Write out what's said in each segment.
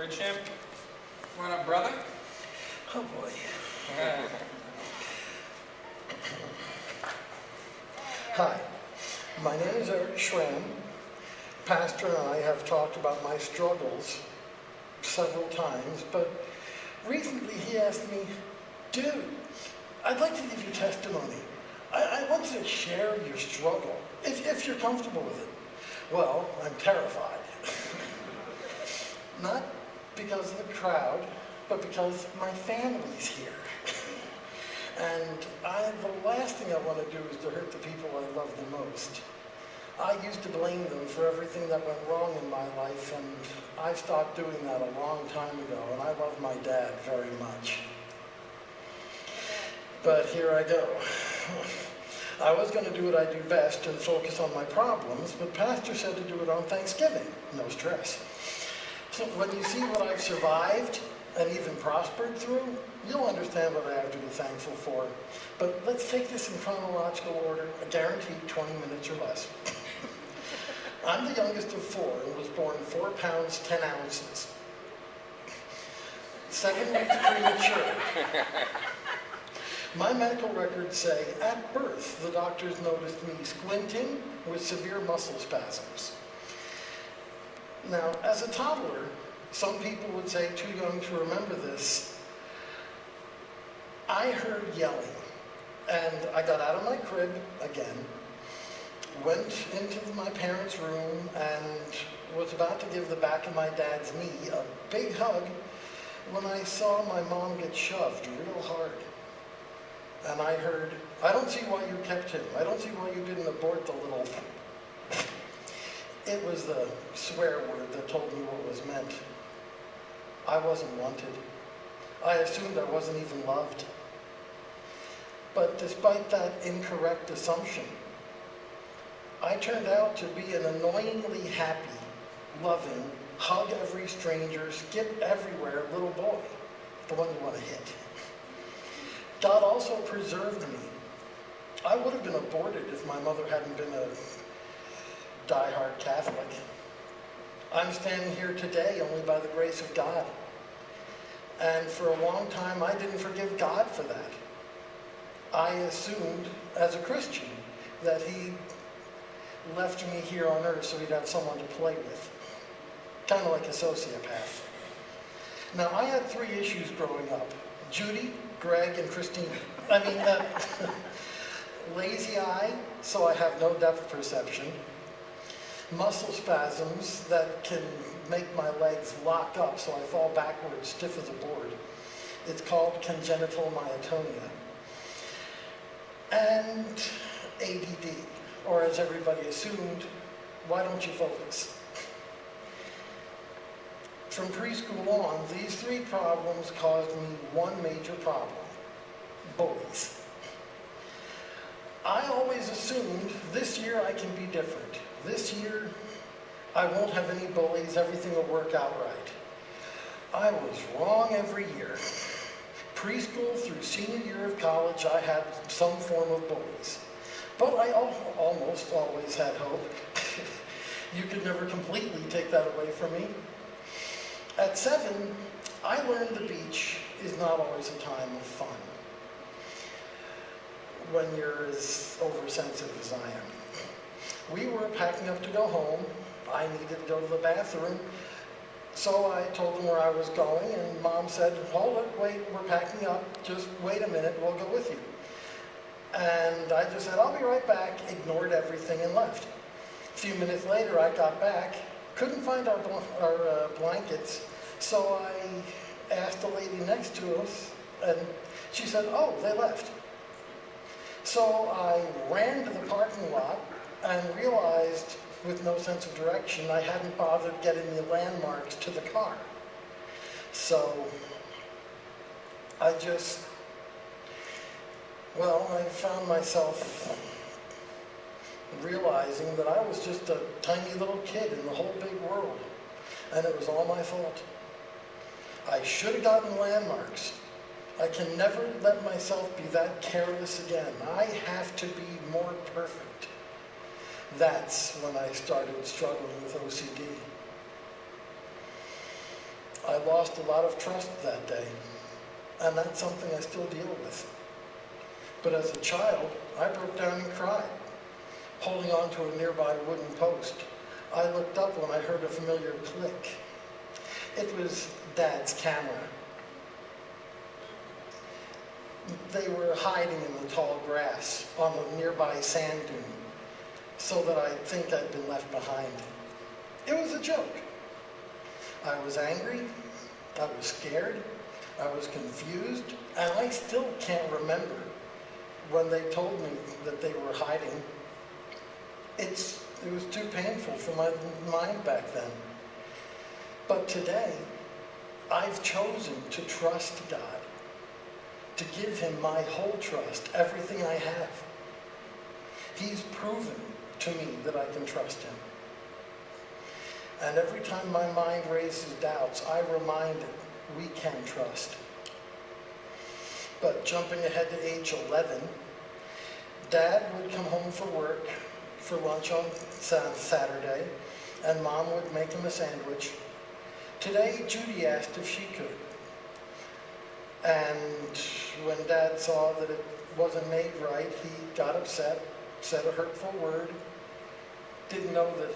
a chimp. What up, brother? Oh boy. Hi, my name is Eric Schramm. Pastor and I have talked about my struggles several times, but recently he asked me, dude, I'd like to give you testimony. I want you to share your struggle, if you're comfortable with it. Well, I'm terrified. Not because of the crowd, but because my family's here. And the last thing I want to do is to hurt the people I love the most. I used to blame them for everything that went wrong in my life, and I stopped doing that a long time ago, and I love my dad very much. But here I go. I was going to do what I do best and focus on my problems, but Pastor said to do it on Thanksgiving. No stress. So when you see what I've survived and even prospered through, you'll understand what I have to be thankful for. But let's take this in chronological order, a guaranteed 20 minutes or less. I'm the youngest of four and was born 4 pounds, 10 ounces. 7 weeks premature. My medical records say, at birth, the doctors noticed me squinting with severe muscle spasms. Now, as a toddler, some people would say, too young to remember this, I heard yelling, and I got out of my crib again, went into my parents' room, and was about to give the back of my dad's knee a big hug when I saw my mom get shoved real hard. And I heard, I don't see why you kept him. I don't see why you didn't abort the little... It was the swear word that told me what was meant. I wasn't wanted. I assumed I wasn't even loved. But despite that incorrect assumption, I turned out to be an annoyingly happy, loving, hug every stranger, skip everywhere little boy, the one you want to hit. God also preserved me. I would have been aborted if my mother hadn't been a die-hard Catholic. I'm standing here today only by the grace of God. And for a long time, I didn't forgive God for that. I assumed, as a Christian, that he left me here on earth so he'd have someone to play with. Kind of like a sociopath. Now, I had 3 issues growing up. Judy, Greg, and Christine. I mean, lazy eye, so I have no depth perception. Muscle spasms that can make my legs lock up so I fall backwards, stiff as a board. It's called congenital myotonia. And ADD, or as everybody assumed, why don't you focus? From preschool on, these 3 problems caused me one major problem: bullies. I always assumed this year I can be different. This year I won't have any bullies, everything will work out right. I was wrong every year. Preschool through senior year of college, I had some form of bullies. But I almost always had hope. You could never completely take that away from me. At 7, I learned the beach is not always a time of fun when you're as oversensitive as I am. We were packing up to go home. I needed to go to the bathroom. So I told them where I was going, and Mom said, hold it, wait, we're packing up. Just wait a minute, we'll go with you. And I just said, I'll be right back, ignored everything and left. A few minutes later, I got back, couldn't find our blankets, so I asked the lady next to us, and she said, oh, they left. So I ran to the parking lot and realized, with no sense of direction, I hadn't bothered getting the landmarks to the car. So I found myself realizing that I was just a tiny little kid in the whole big world, and it was all my fault. I should have gotten landmarks. I can never let myself be that careless again. I have to be more perfect. That's when I started struggling with OCD. I lost a lot of trust that day, and that's something I still deal with. But as a child, I broke down and cried, holding on to a nearby wooden post. I looked up when I heard a familiar click. It was Dad's camera. They were hiding in the tall grass on a nearby sand dune, so that I'd think I'd been left behind. It was a joke. I was angry, I was scared, I was confused, and I still can't remember when they told me that they were hiding. It was too painful for my mind back then. But today, I've chosen to trust God, to give him my whole trust, everything I have. He's proven to me that I can trust him. And every time my mind raises doubts, I remind it we can trust. But jumping ahead to age 11, Dad would come home from work for lunch on Saturday, and Mom would make him a sandwich. Today, Judy asked if she could. And when Dad saw that it wasn't made right, he got upset, said a hurtful word, didn't know that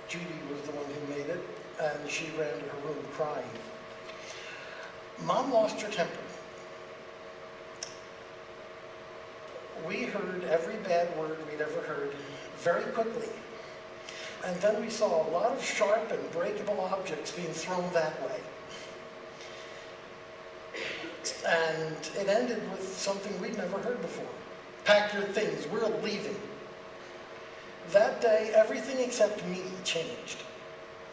Judy was the one who made it, and she ran to her room crying. Mom lost her temper. We heard every bad word we'd ever heard very quickly. And then we saw a lot of sharp and breakable objects being thrown that way. And it ended with something we'd never heard before. Pack your things, we're leaving. That day, everything except me changed.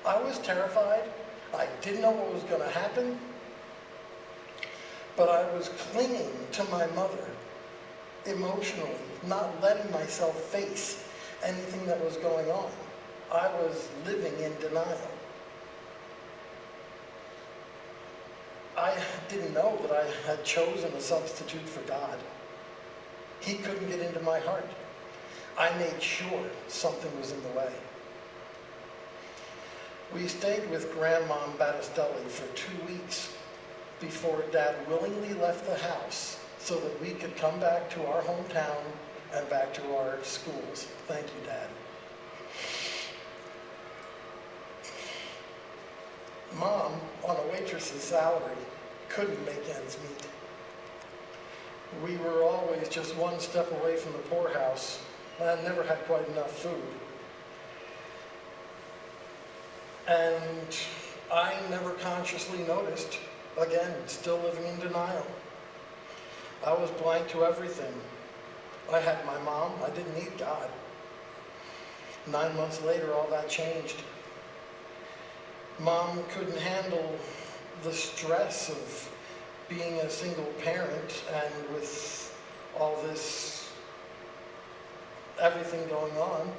I was terrified. I didn't know what was going to happen. But I was clinging to my mother emotionally, not letting myself face anything that was going on. I was living in denial. I didn't know that I had chosen a substitute for God. He couldn't get into my heart. I made sure something was in the way. We stayed with Grandmom Battistelli for 2 weeks before Dad willingly left the house so that we could come back to our hometown and back to our schools. Thank you, Dad. Mom, on a waitress's salary, couldn't make ends meet. We were always just one step away from the poorhouse and never had quite enough food. And I never consciously noticed, again, still living in denial. I was blind to everything. I had my mom, I didn't need God. 9 months later, all that changed. Mom couldn't handle the stress of being a single parent and with all this, everything going on.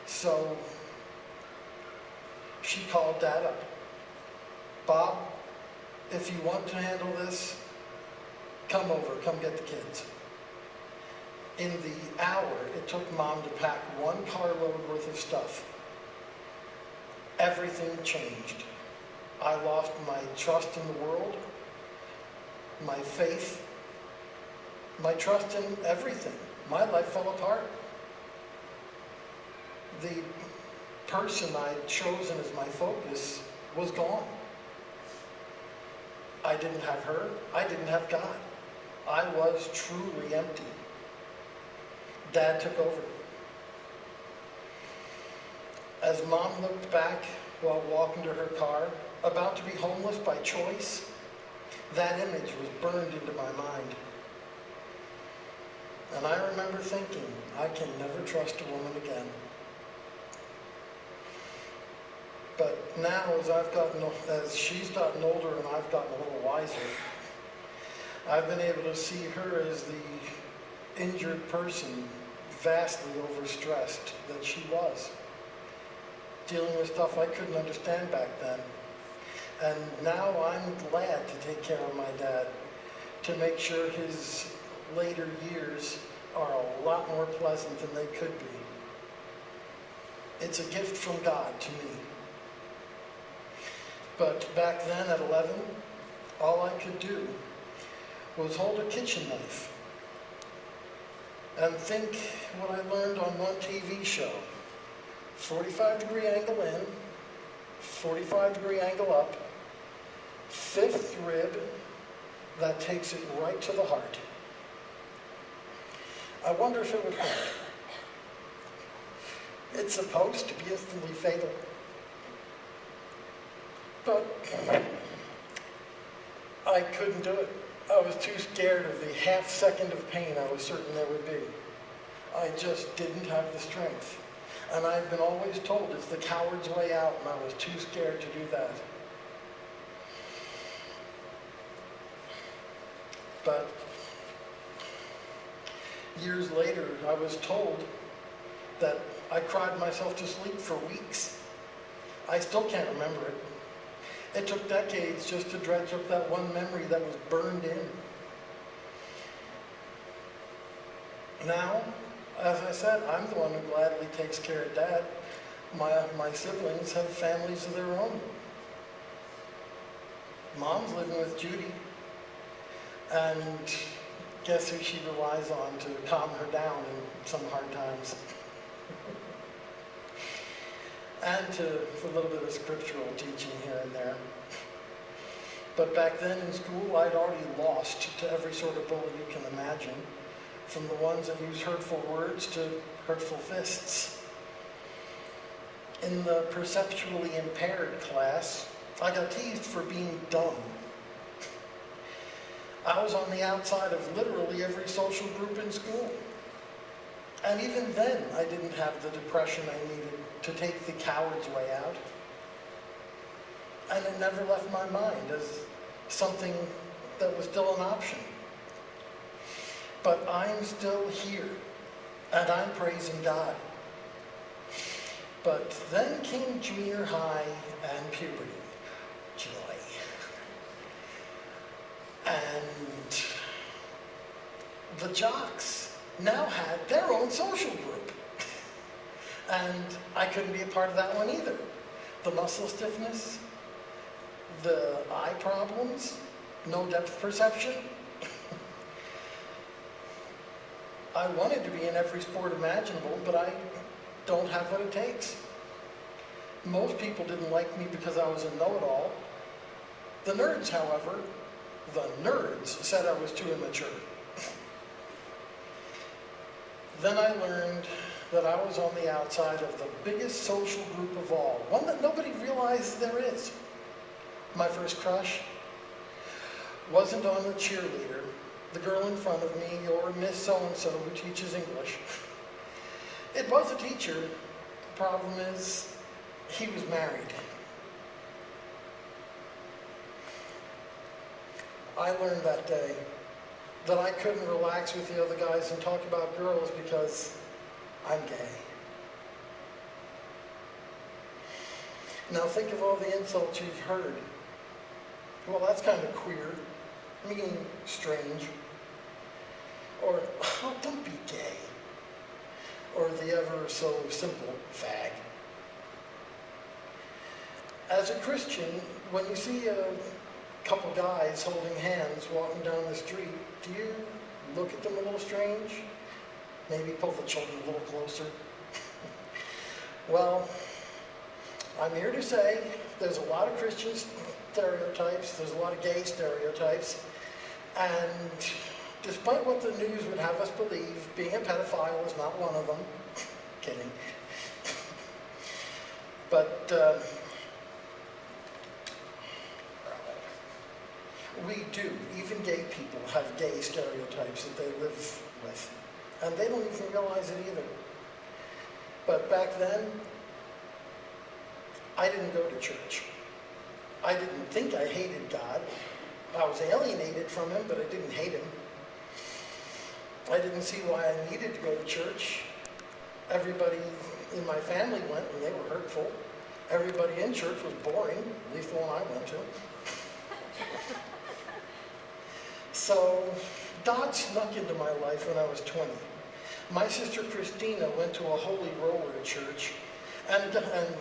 So she called Dad up. Bob, if you want to handle this, come over, come get the kids. In the hour it took Mom to pack 1 carload worth of stuff, everything changed. I lost my trust in the world, my faith, my trust in everything. My life fell apart. The person I'd chosen as my focus was gone. I didn't have her. I didn't have God. I was truly empty. Dad took over. As Mom looked back while walking to her car, about to be homeless by choice, that image was burned into my mind. And I remember thinking, I can never trust a woman again. But now, as she's gotten older and I've gotten a little wiser, I've been able to see her as the injured person, vastly overstressed that she was, dealing with stuff I couldn't understand back then. And now I'm glad to take care of my dad, to make sure his later years are a lot more pleasant than they could be. It's a gift from God to me. But back then at 11, all I could do was hold a kitchen knife and think what I learned on one TV show. 45-degree angle in, 45-degree angle up, fifth rib that takes it right to the heart. I wonder if it would hurt. It's supposed to be instantly fatal. But I couldn't do it. I was too scared of the half second of pain I was certain there would be. I just didn't have the strength. And I've been always told it's the coward's way out, and I was too scared to do that. But years later, I was told that I cried myself to sleep for weeks. I still can't remember it. It took decades just to dredge up that one memory that was burned in. Now, as I said, I'm the one who gladly takes care of Dad. My siblings have families of their own. Mom's living with Judy. And guess who she relies on to calm her down in some hard times? And to a little bit of scriptural teaching here and there. But back then in school, I'd already lost to every sort of bully you can imagine, from the ones that use hurtful words to hurtful fists. In the perceptually impaired class, I got teased for being dumb. I was on the outside of literally every social group in school. And even then, I didn't have the depression I needed to take the coward's way out. And it never left my mind as something that was still an option. But I'm still here, and I'm praising God. But then came junior high and puberty. Joy. And the jocks now had their own social group. And I couldn't be a part of that one either. The muscle stiffness, the eye problems, no depth perception. I wanted to be in every sport imaginable, but I don't have what it takes. Most people didn't like me because I was a know-it-all. The nerds, however, said I was too immature. Then I learned that I was on the outside of the biggest social group of all, one that nobody realizes there is. My first crush wasn't on the cheerleader, the girl in front of me, or Miss So-and-so who teaches English. It was a teacher. The problem is, he was married. I learned that day that I couldn't relax with the other guys and talk about girls because I'm gay. Now think of all the insults you've heard. Well, that's kind of queer, meaning strange. Or, oh, don't be gay. Or the ever so simple fag. As a Christian, when you see a couple guys holding hands walking down the street, do you look at them a little strange? Maybe pull the children a little closer? Well, I'm here to say there's a lot of Christian stereotypes, there's a lot of gay stereotypes, and despite what the news would have us believe, being a pedophile is not one of them. Kidding. But we do, even gay people have gay stereotypes that they live with. And they don't even realize it either. But back then, I didn't go to church. I didn't think I hated God. I was alienated from him, but I didn't hate him. I didn't see why I needed to go to church. Everybody in my family went, and they were hurtful. Everybody in church was boring, at least the one I went to. So God snuck into my life when I was 20. My sister Christina went to a holy roller church and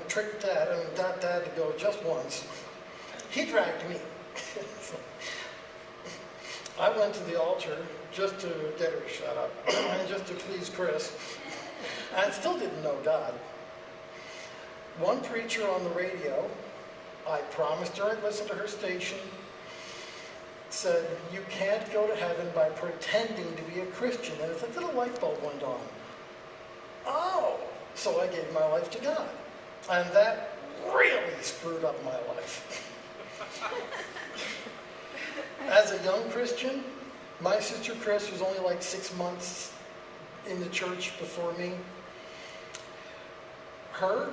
tricked Dad, and got Dad to go just once. he dragged me. I went to the altar just to get her shut up and just to please Chris. And still didn't know God. One preacher on the radio, I promised her I'd listen to her station, said, you can't go to heaven by pretending to be a Christian. And it's like a little light bulb went on. Oh, so I gave my life to God. And that really screwed up my life. As a young Christian, my sister Chris was only like 6 months in the church before me. Her